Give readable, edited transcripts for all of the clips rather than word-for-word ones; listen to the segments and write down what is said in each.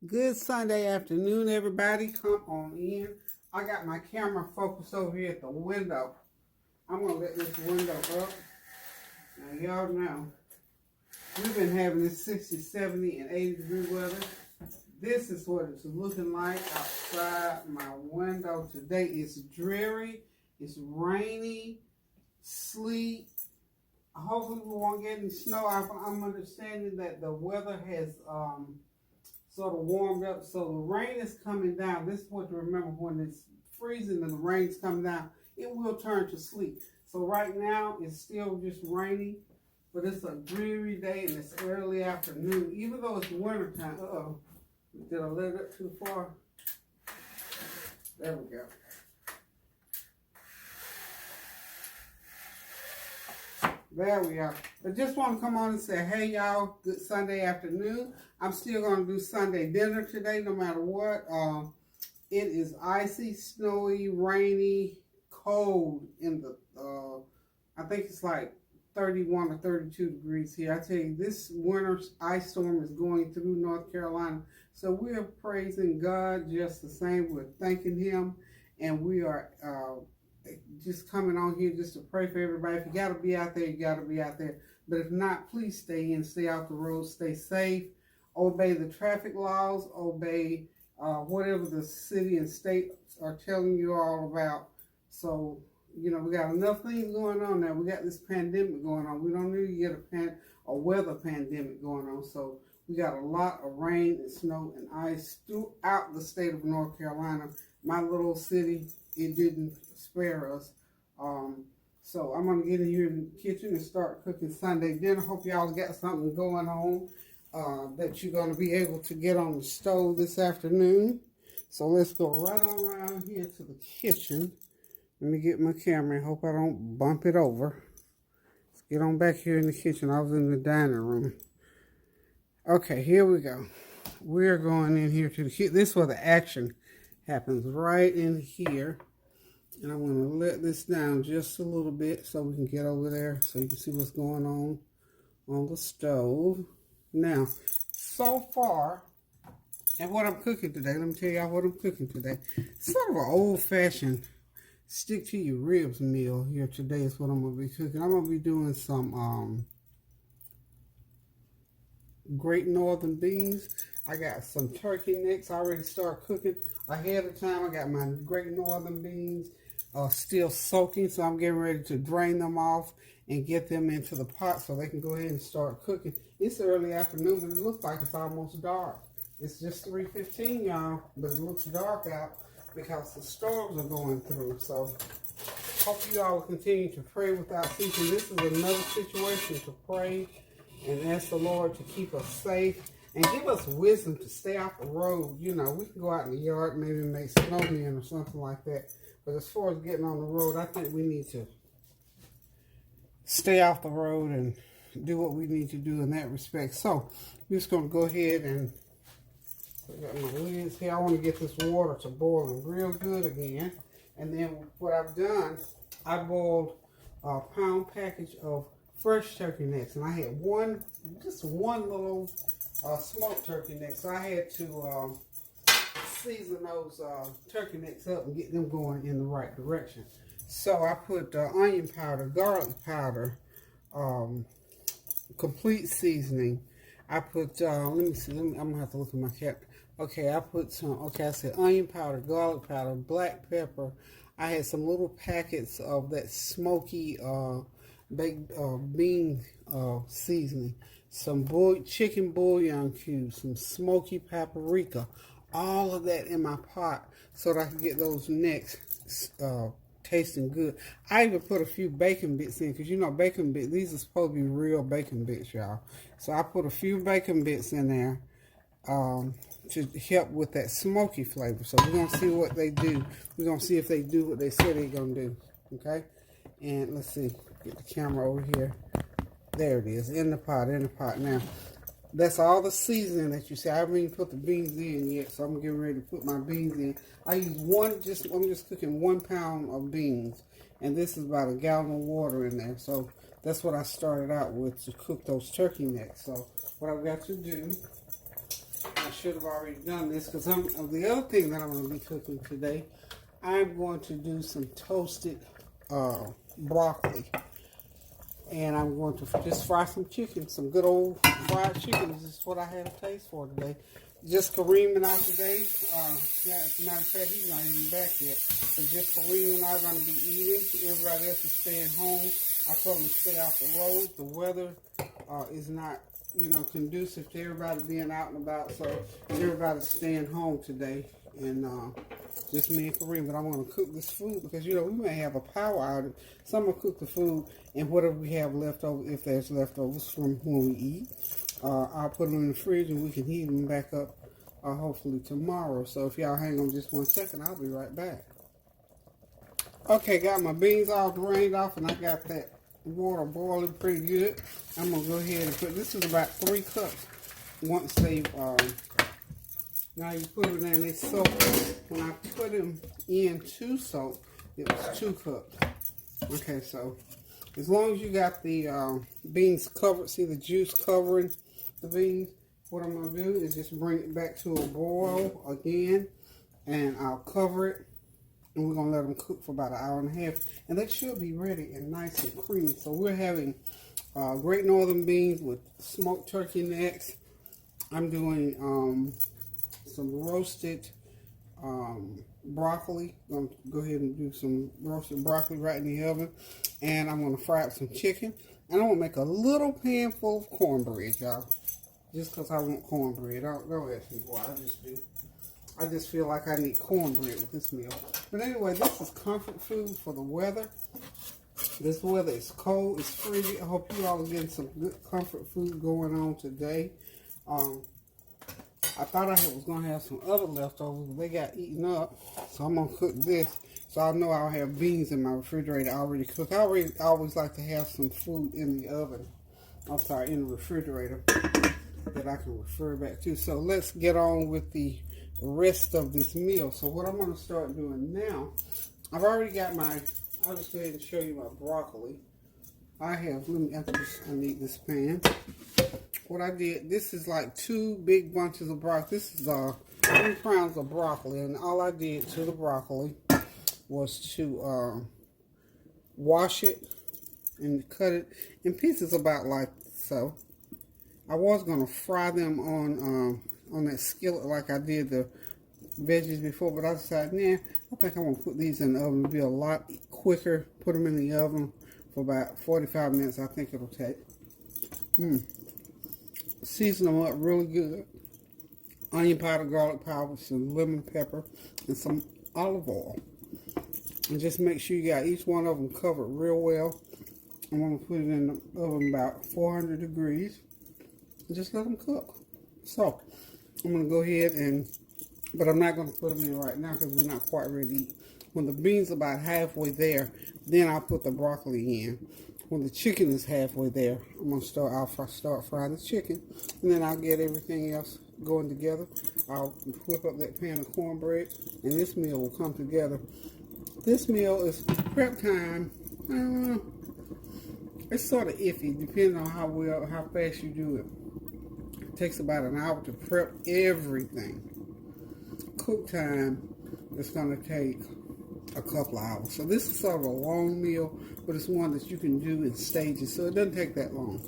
Good Sunday afternoon, everybody. Come on in. I got my camera focused over here at the window. I'm going to let this window up. Now, y'all know, we've been having this 60, 70, and 80 degree weather. This is what it's looking like outside my window today. It's dreary. It's rainy, sleet. Hopefully we won't get any snow. I'm understanding that the weather has sort of warmed up, so the rain is coming down. This is what to remember: when it's freezing and the rain's coming down, it will turn to sleet. So right now it's still just raining, but it's a dreary day and it's early afternoon. Even though it's winter time. Did I let it too far? There we go. There we are. I just want to come on and say, hey, y'all, good Sunday afternoon. I'm still going to do Sunday dinner today, no matter what. It is icy, snowy, rainy, cold in the, I think it's like 31 or 32 degrees here. I tell you, this winter ice storm is going through North Carolina. So we are praising God just the same. We're thanking Him, and we are just coming on here just to pray for everybody. If you got to be out there, you got to be out there. But if not, please stay in, stay off the road, stay safe, obey the traffic laws, obey whatever the city and state are telling you all about. So, you know, we got enough things going on now. We got this pandemic going on. We don't need to get a weather pandemic going on. So we got a lot of rain and snow and ice throughout the state of North Carolina. My little city, it didn't spare us. So I'm going to get in here in the kitchen and start cooking Sunday dinner. Hope y'all got something going on that you're going to be able to get on the stove this afternoon. So let's go right on around here to the kitchen. Let me get my camera and hope I don't bump it over. Let's get on back here in the kitchen. I was in the dining room. Okay, here we go. We're going in here to the kitchen. This is where the action happens, right in here. And I'm going to let this down just a little bit so we can get over there so you can see what's going on the stove. Now, so far, and what I'm cooking today, let me tell y'all what I'm cooking today. Sort of an old-fashioned stick to your ribs meal here today is what I'm going to be cooking. I'm going to be doing some Great Northern beans. I got some turkey necks. I already started cooking ahead of time. I got my Great Northern beans still soaking, so I'm getting ready to drain them off and get them into the pot so they can go ahead and start cooking. It's early afternoon and it looks like it's almost dark. It's just 3:15, y'all, but it looks dark out because the storms are going through. So hope you all will continue to pray without ceasing. This is another situation to pray and ask the Lord to keep us safe and give us wisdom to stay off the road. You know, we can go out in the yard, maybe make snowmen or something like that. But as far as getting on the road, I think we need to stay off the road and do what we need to do in that respect. So, we're just going to go ahead and I got my lids here. I want to get this water to boiling real good again. And then what I've done, I boiled a pound package of fresh turkey necks. And I had just one little smoked turkey neck. So I had to season those turkey necks up and get them going in the right direction. So I put onion powder, garlic powder, complete seasoning. I put, let me see, I'm going to have to look at my cap. Okay, I put I said onion powder, garlic powder, black pepper. I had some little packets of that smoky baked bean seasoning, some chicken bouillon cubes, some smoky paprika, all of that in my pot so that I can get those necks tasting good. I even put a few bacon bits in because you know bacon bits, these are supposed to be real bacon bits, y'all. So I put a few bacon bits in there to help with that smoky flavor. So we're going to see what they do. We're going to see if they do what they said they're going to do. Okay? And let's see. Get the camera over here. There it is. In the pot. Now, that's all the seasoning that you see. I haven't even put the beans in yet, so I'm getting ready to put my beans in. I use I'm just cooking 1 pound of beans. And this is about a gallon of water in there. So that's what I started out with to cook those turkey necks. So what I've got to do, I should have already done this because the other thing that I'm going to be cooking today, I'm going to do some toasted broccoli. And I'm going to just fry some chicken, some good old fried chicken. This is what I had a taste for today. Just Kareem and I today. Yeah, as a matter of fact, he's not even back yet. But just Kareem and I are going to be eating. Everybody else is staying home. I told them to stay off the road. The weather is not, conducive to everybody being out and about. So everybody's staying home today. And just me and Kareem, but I'm going to cook this food because, we may have a power outage. So I'm going to cook the food and whatever we have left over, if there's leftovers from when we eat, I'll put them in the fridge and we can heat them back up hopefully tomorrow. So if y'all hang on just 1 second, I'll be right back. Okay, got my beans all drained off and I got that water boiling pretty good. I'm going to go ahead and put, this is about 3 cups once they've, now you put it in, they soak. When I put them in to soak, it was 2 cups. Okay, so as long as you got the beans covered, see the juice covering the beans, what I'm going to do is just bring it back to a boil again, and I'll cover it, and we're going to let them cook for about 1.5 hours, and they should be ready and nice and creamy. So we're having Great Northern beans with smoked turkey necks. I'm doing some roasted broccoli. I'm going to go ahead and do some roasted broccoli right in the oven. And I'm going to fry up some chicken. And I'm going to make a little pan full of cornbread, y'all. Just because I want cornbread. Don't ask me why. I just do. I just feel like I need cornbread with this meal. But anyway, this is comfort food for the weather. This weather is cold. It's frigid. I hope you all are getting some good comfort food going on today. I thought I was going to have some other leftovers, but they got eaten up. So I'm going to cook this. So I know I'll have beans in my refrigerator already cooked. I always like to have some food in the oven. I'm sorry, in the refrigerator that I can refer back to. So let's get on with the rest of this meal. So what I'm going to start doing now, I've already got I'll just go ahead and show you my broccoli. I need this pan. What I did, this is like 2 big bunches of broccoli. This is 3 pounds of broccoli, and all I did to the broccoli was to wash it and cut it in pieces about like so. I was gonna fry them on that skillet like I did the veggies before, but I decided, nah, I think I'm gonna put these in the oven. It'll be a lot quicker. Put them in the oven for about 45 minutes. I think it'll take. Season them up really good. Onion powder, garlic powder, some lemon pepper, and some olive oil. And just make sure you got each one of them covered real well. I'm going to put it in the oven about 400 degrees. And just let them cook. So, I'm going to go ahead but I'm not going to put them in right now because we're not quite ready to eat. When the beans are about halfway there, then I'll put the broccoli in. When the chicken is halfway there, I'll start frying the chicken, and then I'll get everything else going together. I'll whip up that pan of cornbread, and this meal will come together. This meal is prep time. It's sort of iffy, depending on how fast you do it. It takes about an hour to prep everything. Cook time is going to take a couple of hours. So this is sort of a long meal, but it's one that you can do in stages, so it doesn't take that long.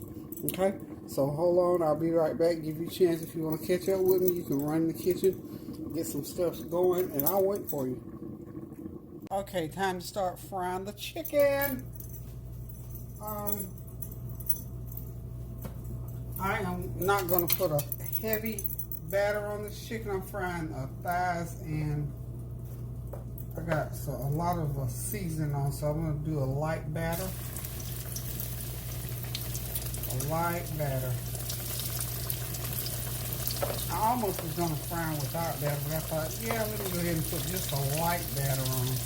Okay, so hold on, I'll be right back. Give you a chance. If you want to catch up with me, you can run in the kitchen, get some stuff going, and I'll wait for you. Okay, time to start frying the chicken. I am not going to put a heavy batter on this chicken. I'm frying thighs, and I got a lot of seasoning on, so I'm going to do a light batter. I almost was going to fry them without batter, but I thought, yeah, let me go ahead and put just a light batter on them.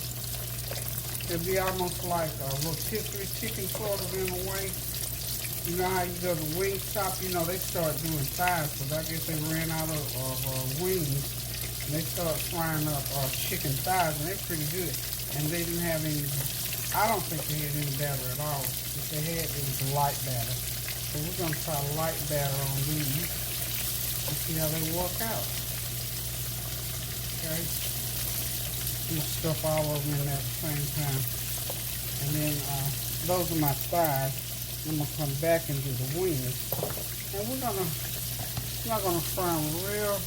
It'd be almost like a rotisserie chicken sort of in a way. You know how you go to wing shop, they start doing thighs, because I guess they ran out of wings. And they start frying up chicken thighs, and they're pretty good. And they didn't have any, I don't think they had any batter at all. If they had, it was a light batter. So we're going to try light batter on these. and see how they work out. Okay. You stuff all of them in there at the same time. And then those are my thighs. I'm gonna come back and do the wings. And we're not gonna fry them real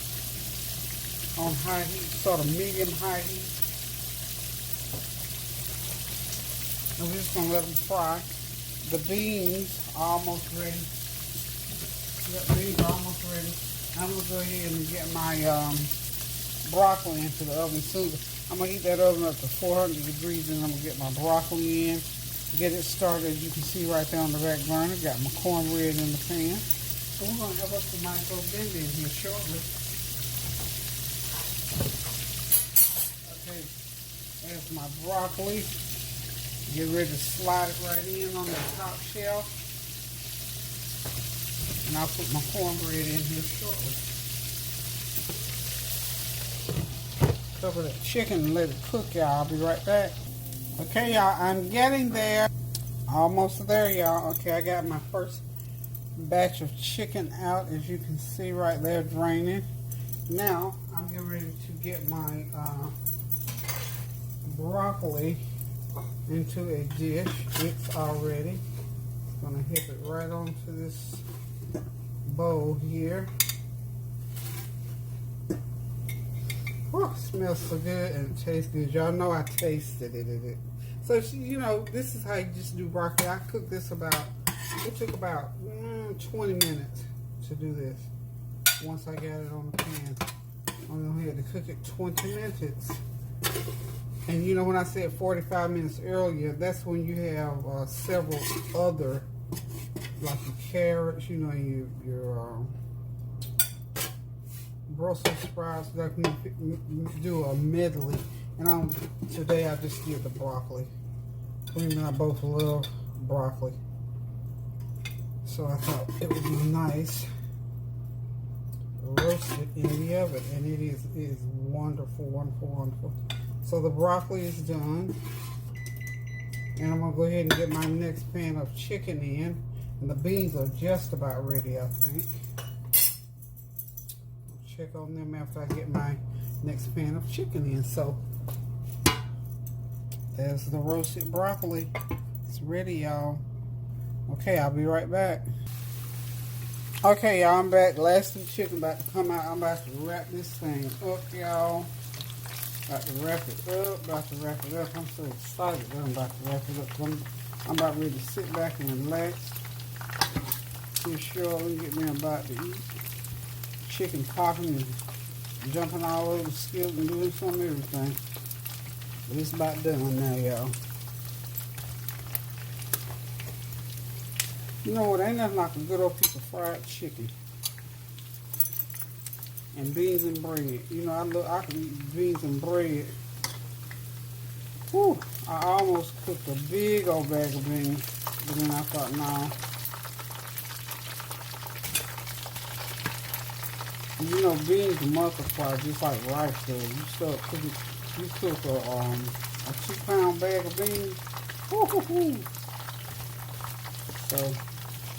on high heat, sort of medium high heat. And we're just gonna let them fry. The beans are almost ready. The beans are almost ready. I'm gonna go ahead and get my broccoli into the oven soon. I'm going to heat that oven up to 400 degrees, and I'm going to get my broccoli in, get it started. As you can see right there on the back burner, got my cornbread in the pan. So we're going to have us a nice little bend in here shortly. Okay, there's my broccoli. Get ready to slide it right in on the top shelf. And I'll put my cornbread in here shortly. Cover the chicken and let it cook, y'all. I'll be right back. Okay, y'all, I'm getting there. Almost there, y'all. Okay, I got my first batch of chicken out, as you can see right there, draining. Now, I'm getting ready to get my broccoli into a dish. It's all ready. I'm going to hit it right onto this bowl here. Oh, it smells so good and it tastes good. Y'all know I tasted it. So, you know, this is how you just do broccoli. I cooked this it took about 20 minutes to do this. Once I got it on the pan, I'm going to have to cook it 20 minutes. And you know, when I said 45 minutes earlier, that's when you have several other, like your carrots, you know, your Brussels sprouts, that can do a medley. And today I just did the broccoli. Queen and I both love broccoli, so I thought it would be nice roasted in the oven, and it is wonderful, wonderful, wonderful. So the broccoli is done, and I'm gonna go ahead and get my next pan of chicken in, and the beans are just about ready, I think. Check on them after I get my next pan of chicken in. So there's the roasted broccoli. It's ready, y'all. Okay, I'll be right back. Okay, y'all, I'm back. Last of the chicken about to come out. I'm about to wrap this thing up, y'all. About to wrap it up. I'm so excited that I'm about to wrap it up. I'm about ready to sit back and relax. Here shortly, get me about to eat. Chicken popping and jumping all over the skillet and doing some of everything. But it's about done now, y'all. You know what? Ain't nothing like a good old piece of fried chicken and beans and bread. You know, I can eat beans and bread. Whew! I almost cooked a big old bag of beans, but then I thought, no. You know, beans multiply just like rice does. You start cooking, you cook a 2-pound bag of beans. Woo-hoo-hoo. So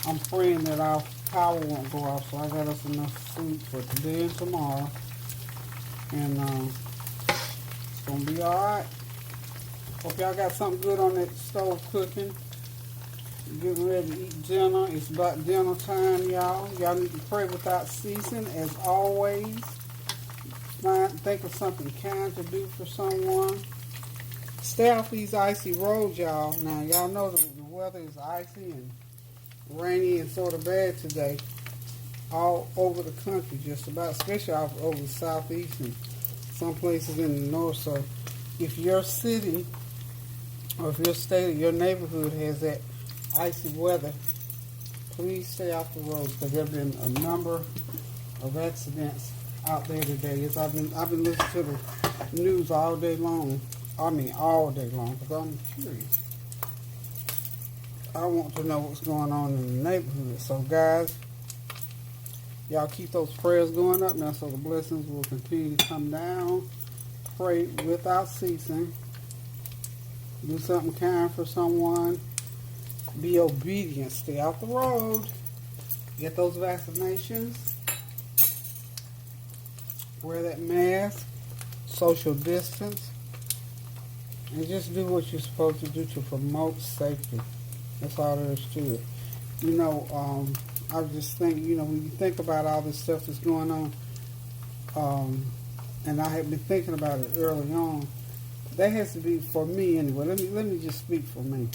I'm praying that our power won't go off, so I got us enough food for today and tomorrow. And it's gonna be alright. Hope y'all got something good on that stove cooking. Getting ready to eat dinner. It's about dinner time, y'all. Y'all need to pray without ceasing, as always. Think of something kind to do for someone. Stay off these icy roads, y'all. Now, y'all know the weather is icy and rainy and sort of bad today. All over the country, just about, especially over the southeast and some places in the north. So, if your city or if your state or your neighborhood has that icy weather, please stay off the roads, because there have been a number of accidents out there today. As I've been listening to the news all day long. I mean, all day long, because I'm curious. I want to know what's going on in the neighborhood. So, guys, y'all keep those prayers going up now, so the blessings will continue to come down. Pray without ceasing. Do something kind for someone. Be obedient. Stay out the road. Get those vaccinations. wear that mask, social distance, and just do what you're supposed to do to promote safety. That's all there is to it. You know, I just think, you know, when you think about all this stuff that's going on, and I have been thinking about it early on, that has to be, for me anyway, let me just speak for me.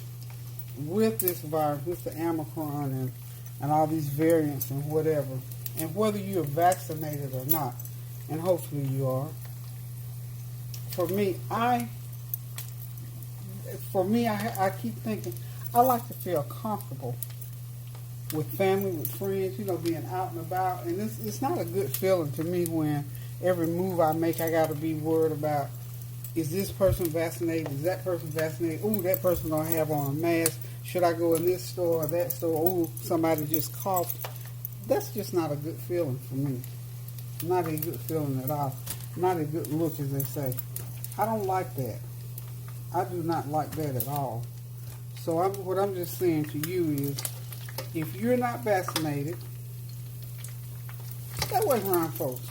With this virus, with the Omicron and all these variants and whatever, and whether you're vaccinated or not, and hopefully you are, for me, I keep thinking, I like to feel comfortable with family, with friends, you know, being out and about. And it's not a good feeling to me when every move I make, I got to be worried about, is this person vaccinated? Is that person vaccinated? Ooh, that person don't have on a mask. Should I go in this store or that store? Ooh, somebody just coughed. That's just not a good feeling for me. Not a good feeling at all. Not a good look, as they say. I don't like that. I do not like that at all. So what I'm just saying to you is, if you're not vaccinated, stay away from around folks.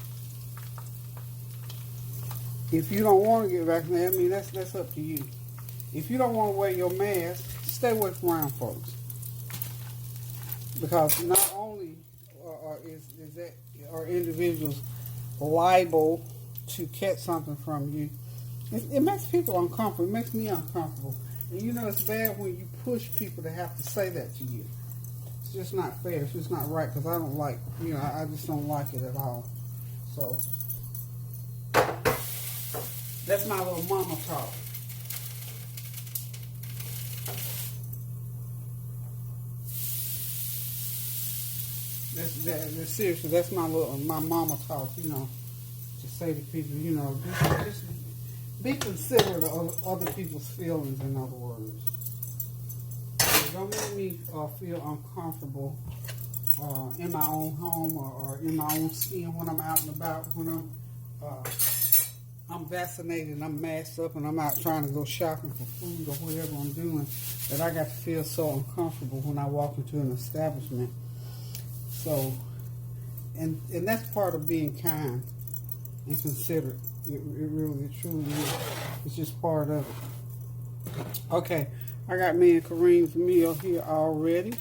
If you don't want to get vaccinated, I mean, that's up to you. If you don't want to wear your mask, stay away from around folks. Because not only are individuals liable to catch something from you, it makes people uncomfortable. It makes me uncomfortable. And you know, it's bad when you push people to have to say that to you. It's just not fair. It's just not right, because I don't like, you know, I just don't like it at all. So, that's my little mama talk. Seriously, that's my mama talk, you know, to say to people, you know, just be considerate of other people's feelings, in other words. Don't make me feel uncomfortable in my own home or in my own skin when I'm out and about, when I'm vaccinated and I'm masked up and I'm out trying to go shopping for food or whatever I'm doing, that I got to feel so uncomfortable when I walk into an establishment. So, and that's part of being kind and considerate. It really, it truly is. It's just part of it. Okay, I got me and Kareem's meal here already.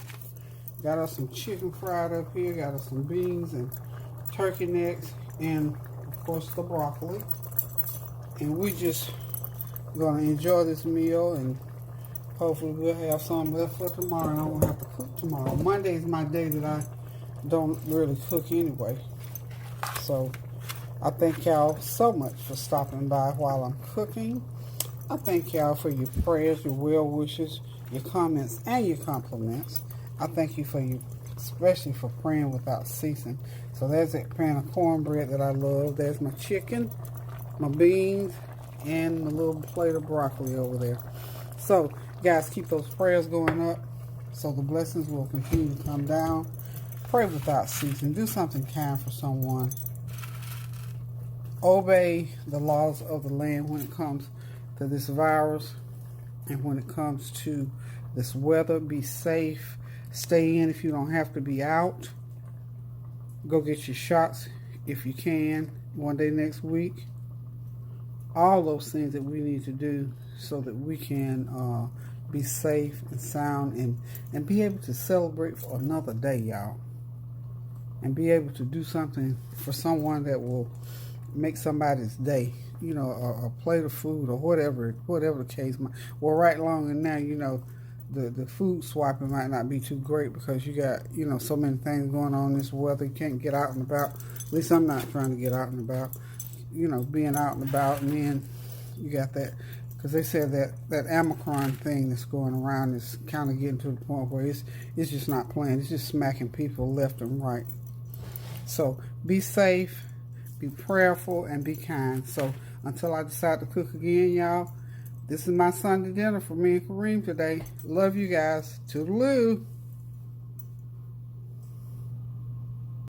Got us some chicken fried up here. Got us some beans and turkey necks and, of course, the broccoli. And we just gonna enjoy this meal, and hopefully we'll have some left for tomorrow, and I won't have to cook tomorrow. Monday is my day that I don't really cook anyway. So I thank y'all so much for stopping by while I'm cooking. I thank y'all for your prayers, your well wishes, your comments, and your compliments. I thank you for you, especially for praying without ceasing. So there's that pan of cornbread that I love. There's my chicken, my beans, and the little plate of broccoli over there. So, guys, keep those prayers going up so the blessings will continue to come down. Pray without ceasing. Do something kind for someone. Obey the laws of the land when it comes to this virus and when it comes to this weather. Be safe. Stay in if you don't have to be out. Go get your shots if you can one day next week. All those things that we need to do so that we can be safe and sound and be able to celebrate for another day, y'all. And be able to do something for someone that will make somebody's day. You know, a plate of food or whatever the case might. Well, right along and now, you know, the food swapping might not be too great because you got, you know, so many things going on in this weather. You can't get out and about. At least I'm not trying to get out and about. You know, being out and about, and then you got that, because they said that Omicron thing that's going around is kind of getting to the point where it's just not playing. It's just smacking people left and right. So be safe, be prayerful, and be kind. So until I decide to cook again, y'all, this is my Sunday dinner for me and Kareem today. Love you guys. Toodaloo.